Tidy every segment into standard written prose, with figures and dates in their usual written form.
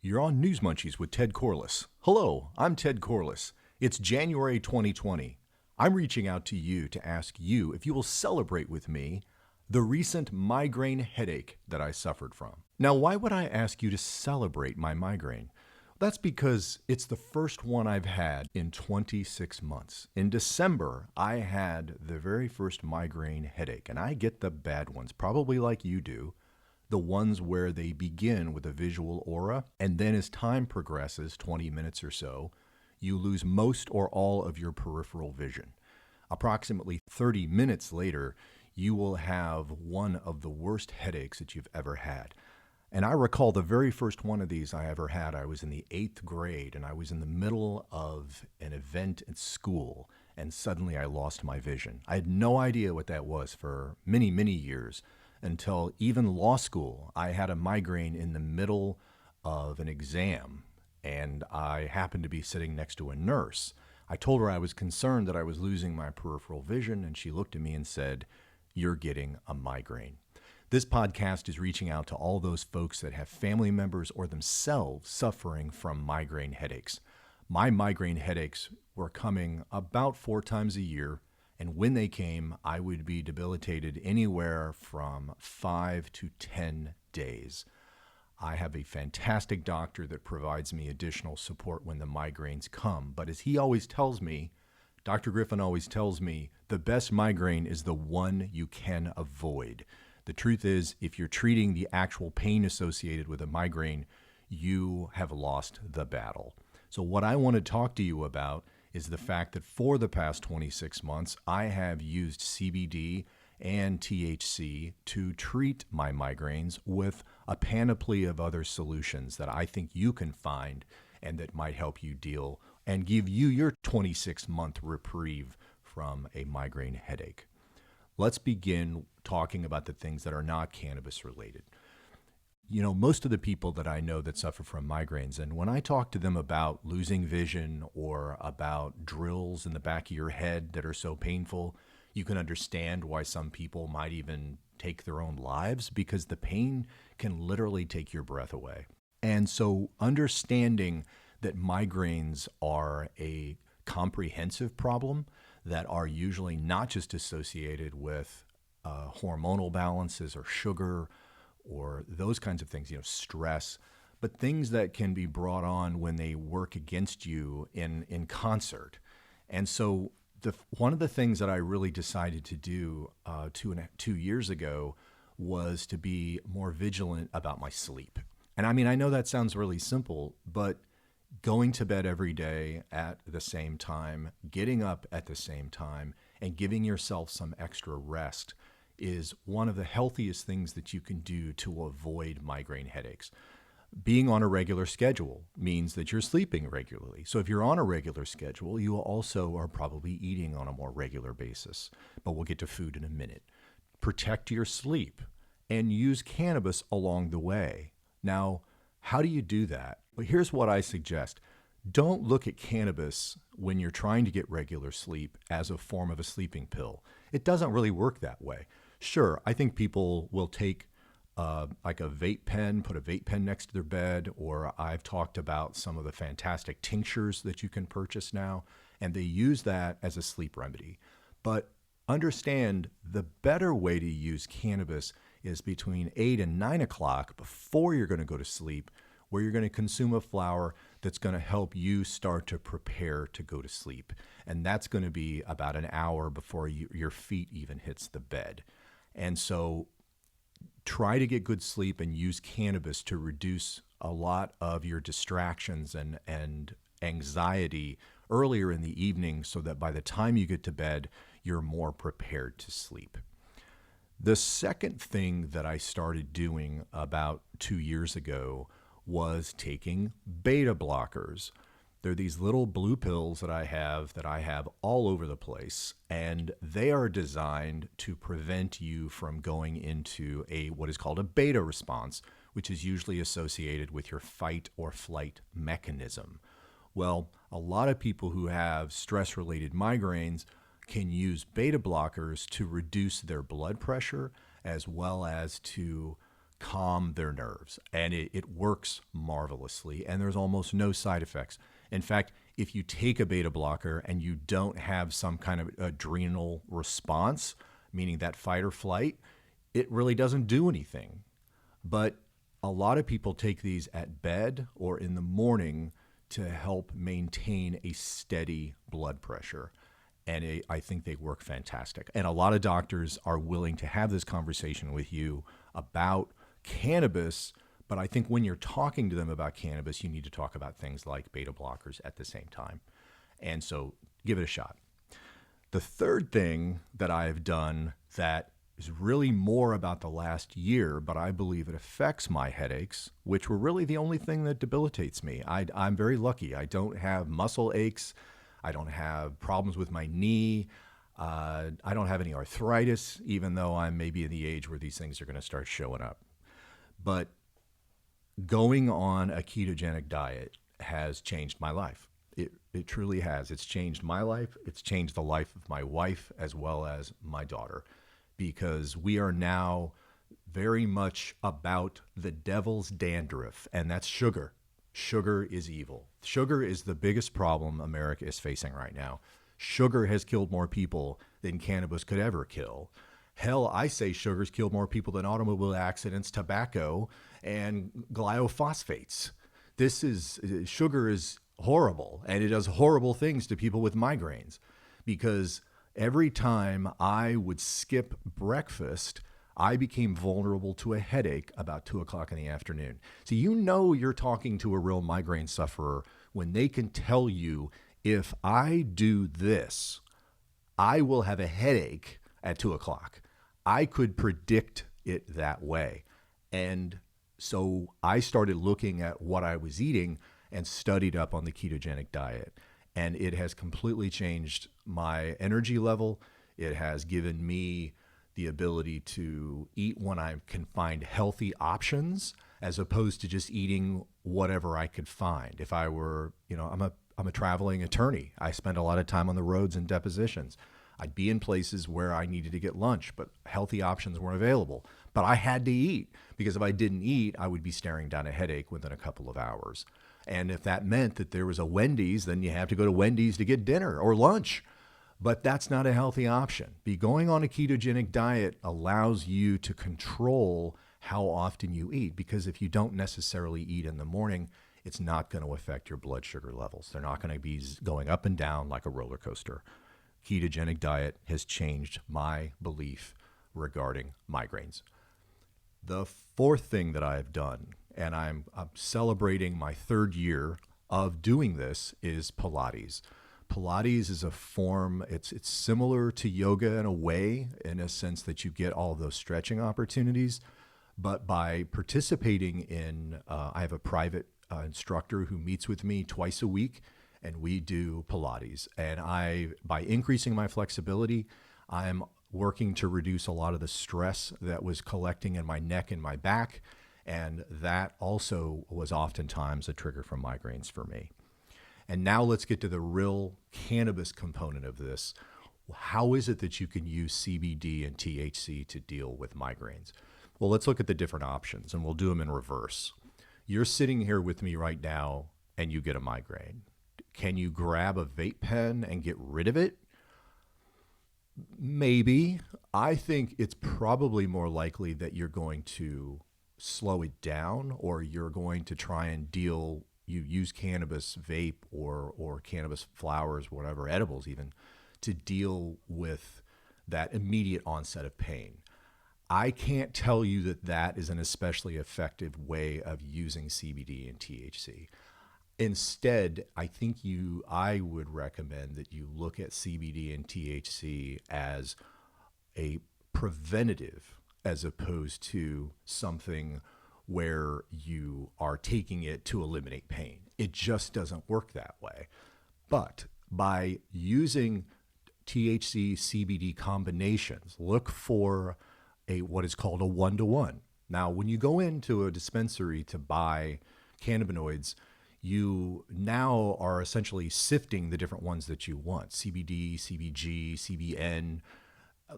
You're on News Munchies with Ted Corliss. Hello, I'm Ted Corliss. It's January 2020. I'm reaching out to you to ask you if you will celebrate with me the recent migraine headache that I suffered from. Now, why would I ask you to celebrate my migraine? That's because it's the first one I've had in 26 months. In December, I had the very first migraine headache, and I get the bad ones, probably like you do. The ones where they begin with a visual aura, and then as time progresses, 20 minutes or so, you lose most or all of your peripheral vision. Approximately 30 minutes later, you will have one of the worst headaches that you've ever had. And I recall the very first one of these I ever had. I was in the 8th grade, and I was in the middle of an event at school, and suddenly I lost my vision. I had no idea what that was for many, many years. Until even law school, I had a migraine in the middle of an exam, and I happened to be sitting next to a nurse. I told her I was concerned that I was losing my peripheral vision, and she looked at me and said, "You're getting a migraine." This podcast is reaching out to all those folks that have family members or themselves suffering from migraine headaches. My migraine headaches were coming about 4 times a year. And when they came, I would be debilitated anywhere from 5 to 10 days. I have a fantastic doctor that provides me additional support when the migraines come. But as he always tells me, Dr. Griffin always tells me, the best migraine is the one you can avoid. The truth is, if you're treating the actual pain associated with a migraine, you have lost the battle. So what I want to talk to you about is the fact that for the past 26 months, I have used CBD and THC to treat my migraines with a panoply of other solutions that I think you can find and that might help you deal and give you your 26-month reprieve from a migraine headache. Let's begin talking about the things that are not cannabis related. You know, most of the people that I know that suffer from migraines, and when I talk to them about losing vision or about drills in the back of your head that are so painful, you can understand why some people might even take their own lives because the pain can literally take your breath away. And so understanding that migraines are a comprehensive problem that are usually not just associated with hormonal balances or sugar or those kinds of things, stress, but things that can be brought on when they work against you in concert. And so one of the things that I really decided to do 2 years ago was to be more vigilant about my sleep. And I mean, I know that sounds really simple, but going to bed every day at the same time, getting up at the same time, and giving yourself some extra rest is one of the healthiest things that you can do to avoid migraine headaches. Being on a regular schedule means that you're sleeping regularly. So if you're on a regular schedule, you also are probably eating on a more regular basis. But we'll get to food in a minute. Protect your sleep and use cannabis along the way. Now, how do you do that? Well, here's what I suggest. Don't look at cannabis when you're trying to get regular sleep as a form of a sleeping pill. It doesn't really work that way. Sure, I think people will take like a vape pen, put a vape pen next to their bed, or I've talked about some of the fantastic tinctures that you can purchase now, and they use that as a sleep remedy. But understand the better way to use cannabis is between 8 and 9 o'clock before you're going to go to sleep, where you're going to consume a flower that's going to help you start to prepare to go to sleep. And that's going to be about an hour before your feet even hits the bed. And so try to get good sleep and use cannabis to reduce a lot of your distractions and anxiety earlier in the evening so that by the time you get to bed, you're more prepared to sleep. The second thing that I started doing about 2 years ago was taking beta blockers. They're these little blue pills that I have all over the place, and they are designed to prevent you from going into what is called a beta response, which is usually associated with your fight or flight mechanism. Well, a lot of people who have stress-related migraines can use beta blockers to reduce their blood pressure as well as to calm their nerves. And it works marvelously. And there's almost no side effects. In fact, if you take a beta blocker and you don't have some kind of adrenal response, meaning that fight or flight, it really doesn't do anything. But a lot of people take these at bed or in the morning to help maintain a steady blood pressure. And I think they work fantastic. And a lot of doctors are willing to have this conversation with you about cannabis. But I think when you're talking to them about cannabis, you need to talk about things like beta blockers at the same time. And so give it a shot. The third thing that I've done that is really more about the last year, but I believe it affects my headaches, which were really the only thing that debilitates me. I'm very lucky. I don't have muscle aches. I don't have problems with my knee. I don't have any arthritis, even though I'm maybe in the age where these things are going to start showing up. But going on a ketogenic diet has changed my life. It truly has. It's changed my life. It's changed the life of my wife as well as my daughter, because we are now very much about the devil's dandruff, and that's sugar. Sugar is evil. Sugar is the biggest problem America is facing right now. Sugar has killed more people than cannabis could ever kill. Hell, I say sugar's killed more people than automobile accidents, tobacco, and glyphosates. Sugar is horrible, and it does horrible things to people with migraines, because every time I would skip breakfast, I became vulnerable to a headache about 2 o'clock in the afternoon. So you're talking to a real migraine sufferer when they can tell you, if I do this, I will have a headache at 2 o'clock. I could predict it that way. And so I started looking at what I was eating and studied up on the ketogenic diet. And it has completely changed my energy level. It has given me the ability to eat when I can find healthy options, as opposed to just eating whatever I could find. If I were, I'm a traveling attorney. I spend a lot of time on the roads and depositions. I'd be in places where I needed to get lunch, but healthy options weren't available. But I had to eat, because if I didn't eat, I would be staring down a headache within a couple of hours. And if that meant that there was a Wendy's, then you have to go to Wendy's to get dinner or lunch. But that's not a healthy option. Going on a ketogenic diet allows you to control how often you eat, because if you don't necessarily eat in the morning, it's not going to affect your blood sugar levels. They're not going to be going up and down like a roller coaster. Ketogenic diet has changed my belief regarding migraines. The fourth thing that I've done, and I'm celebrating my third year of doing this, is Pilates. Pilates is a form, it's similar to yoga in a way, in a sense that you get all those stretching opportunities. But by participating in, I have a private instructor who meets with me twice a week, and we do Pilates. And by increasing my flexibility, I'm working to reduce a lot of the stress that was collecting in my neck and my back. And that also was oftentimes a trigger for migraines for me. And now let's get to the real cannabis component of this. How is it that you can use CBD and THC to deal with migraines? Well, let's look at the different options, and we'll do them in reverse. You're sitting here with me right now, and you get a migraine. Can you grab a vape pen and get rid of it? Maybe. I think it's probably more likely that you're going to slow it down, or you're going to try and you use cannabis vape or cannabis flowers, whatever, edibles even, to deal with that immediate onset of pain. I can't tell you that is an especially effective way of using CBD and THC. Instead, I would recommend that you look at CBD and THC as a preventative, as opposed to something where you are taking it to eliminate pain. It just doesn't work that way. But by using THC CBD combinations, look for what is called a 1-to-1. Now, when you go into a dispensary to buy cannabinoids, you now are essentially sifting the different ones that you want: CBD, CBG, CBN.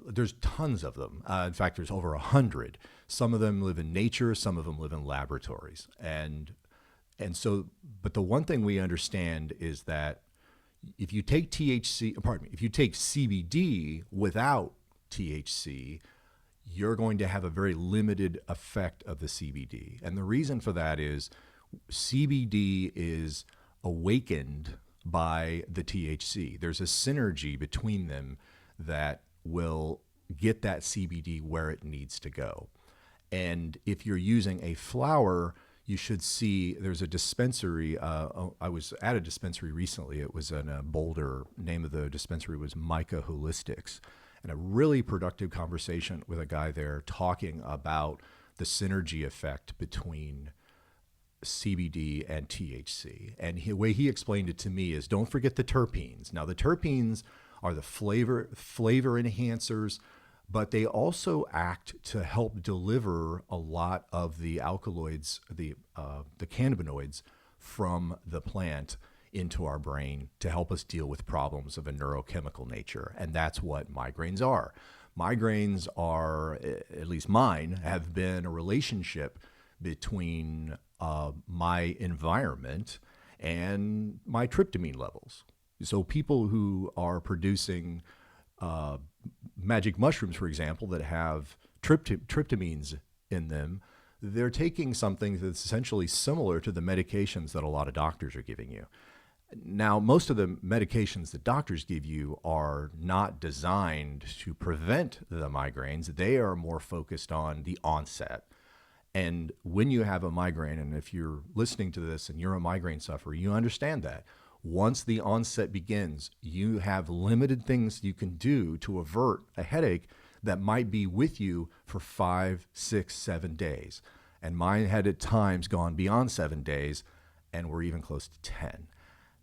There's tons of them. In fact, there's over 100. Some of them live in nature, some of them live in laboratories. But the one thing we understand is that if you take if you take CBD without THC, you're going to have a very limited effect of the CBD. And the reason for that is CBD is awakened by the THC. There's a synergy between them that will get that CBD where it needs to go. And if you're using a flower, you should see there's a dispensary. I was at a dispensary recently. It was in Boulder. Name of the dispensary was Micah Holistics. And a really productive conversation with a guy there talking about the synergy effect between CBD and THC. And the way he explained it to me is don't forget the terpenes. Now, the terpenes are the flavor enhancers, but they also act to help deliver a lot of the alkaloids, the cannabinoids from the plant into our brain to help us deal with problems of a neurochemical nature. And that's what migraines are. Migraines are, at least mine, have been a relationship between my environment and my tryptamine levels. So people who are producing magic mushrooms, for example, that have tryptamines in them, they're taking something that's essentially similar to the medications that a lot of doctors are giving you. Now, most of the medications that doctors give you are not designed to prevent the migraines. They are more focused on the onset. And when you have a migraine, and if you're listening to this and you're a migraine sufferer, you understand that. Once the onset begins, you have limited things you can do to avert a headache that might be with you for 5, 6, 7 days. And mine had at times gone beyond 7 days, and we're even close to 10.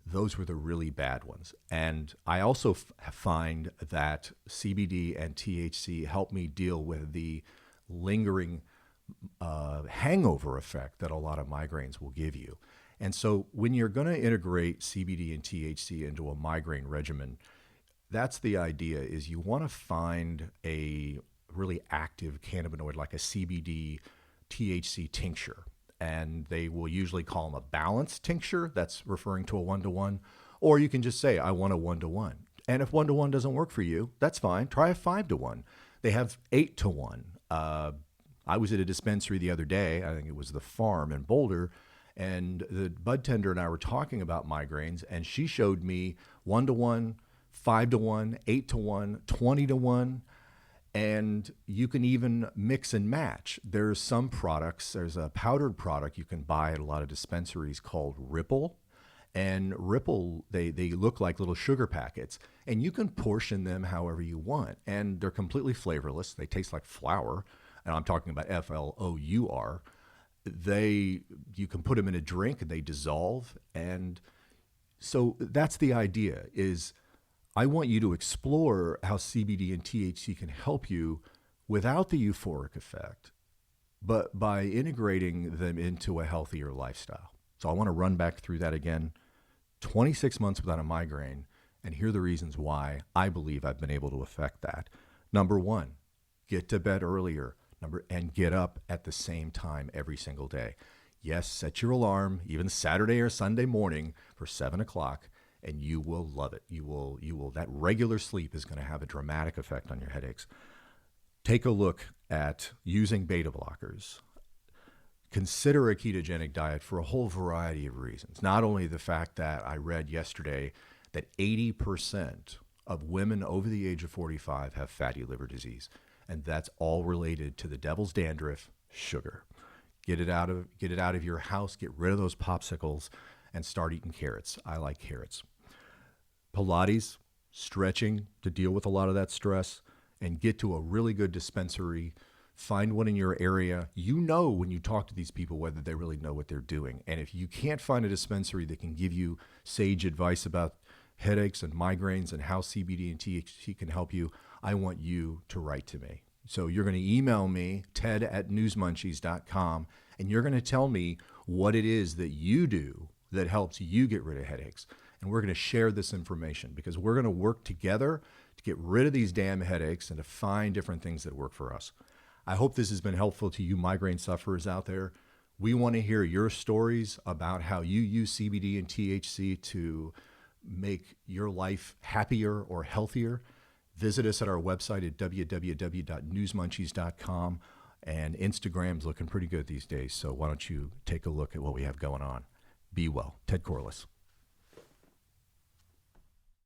Those were the really bad ones. And I also find that CBD and THC help me deal with the lingering hangover effect that a lot of migraines will give you. And so when you're going to integrate CBD and THC into a migraine regimen, that's the idea, is you want to find a really active cannabinoid like a CBD THC tincture. And they will usually call them a balanced tincture. That's referring to a 1-to-1. Or you can just say, I want a 1-to-1. And if 1-to-1 doesn't work for you, that's fine. Try a 5-to-1. They have 8-to-1. I was at a dispensary the other day. I think it was the Farm in Boulder. And the bud tender and I were talking about migraines. And she showed me 1-to-1, 5-to-1, 8-to-1, 20-to-1. And you can even mix and match. There's some products, there's a powdered product you can buy at a lot of dispensaries called Ripple. And Ripple, they look like little sugar packets. And you can portion them however you want. And they're completely flavorless. They taste like flour. And I'm talking about FLOUR. You can put them in a drink and they dissolve. And so that's the idea, is I want you to explore how CBD and THC can help you without the euphoric effect, but by integrating them into a healthier lifestyle. So I want to run back through that again. 26 months without a migraine, and here are the reasons why I believe I've been able to affect that. Number one, get to bed earlier, and get up at the same time every single day. Yes, set your alarm, even Saturday or Sunday morning for 7 o'clock. And you will love it. You will. That regular sleep is going to have a dramatic effect on your headaches. Take a look at using beta blockers. Consider a ketogenic diet for a whole variety of reasons. Not only the fact that I read yesterday that 80% of women over the age of 45 have fatty liver disease, and that's all related to the devil's dandruff, sugar. Get it out of your house. Get rid of those popsicles. And start eating carrots. I like carrots. Pilates, stretching to deal with a lot of that stress, and get to a really good dispensary. Find one in your area. You know when you talk to these people whether they really know what they're doing. And if you can't find a dispensary that can give you sage advice about headaches and migraines and how CBD and THC can help you, I want you to write to me. So you're going to email me, ted@newsmunchies.com, and you're going to tell me what it is that you do that helps you get rid of headaches. And we're going to share this information because we're going to work together to get rid of these damn headaches and to find different things that work for us. I hope this has been helpful to you migraine sufferers out there. We want to hear your stories about how you use CBD and THC to make your life happier or healthier. Visit us at our website at www.newsmunchies.com, and Instagram's looking pretty good these days. So why don't you take a look at what we have going on. Be well. Ted Corliss.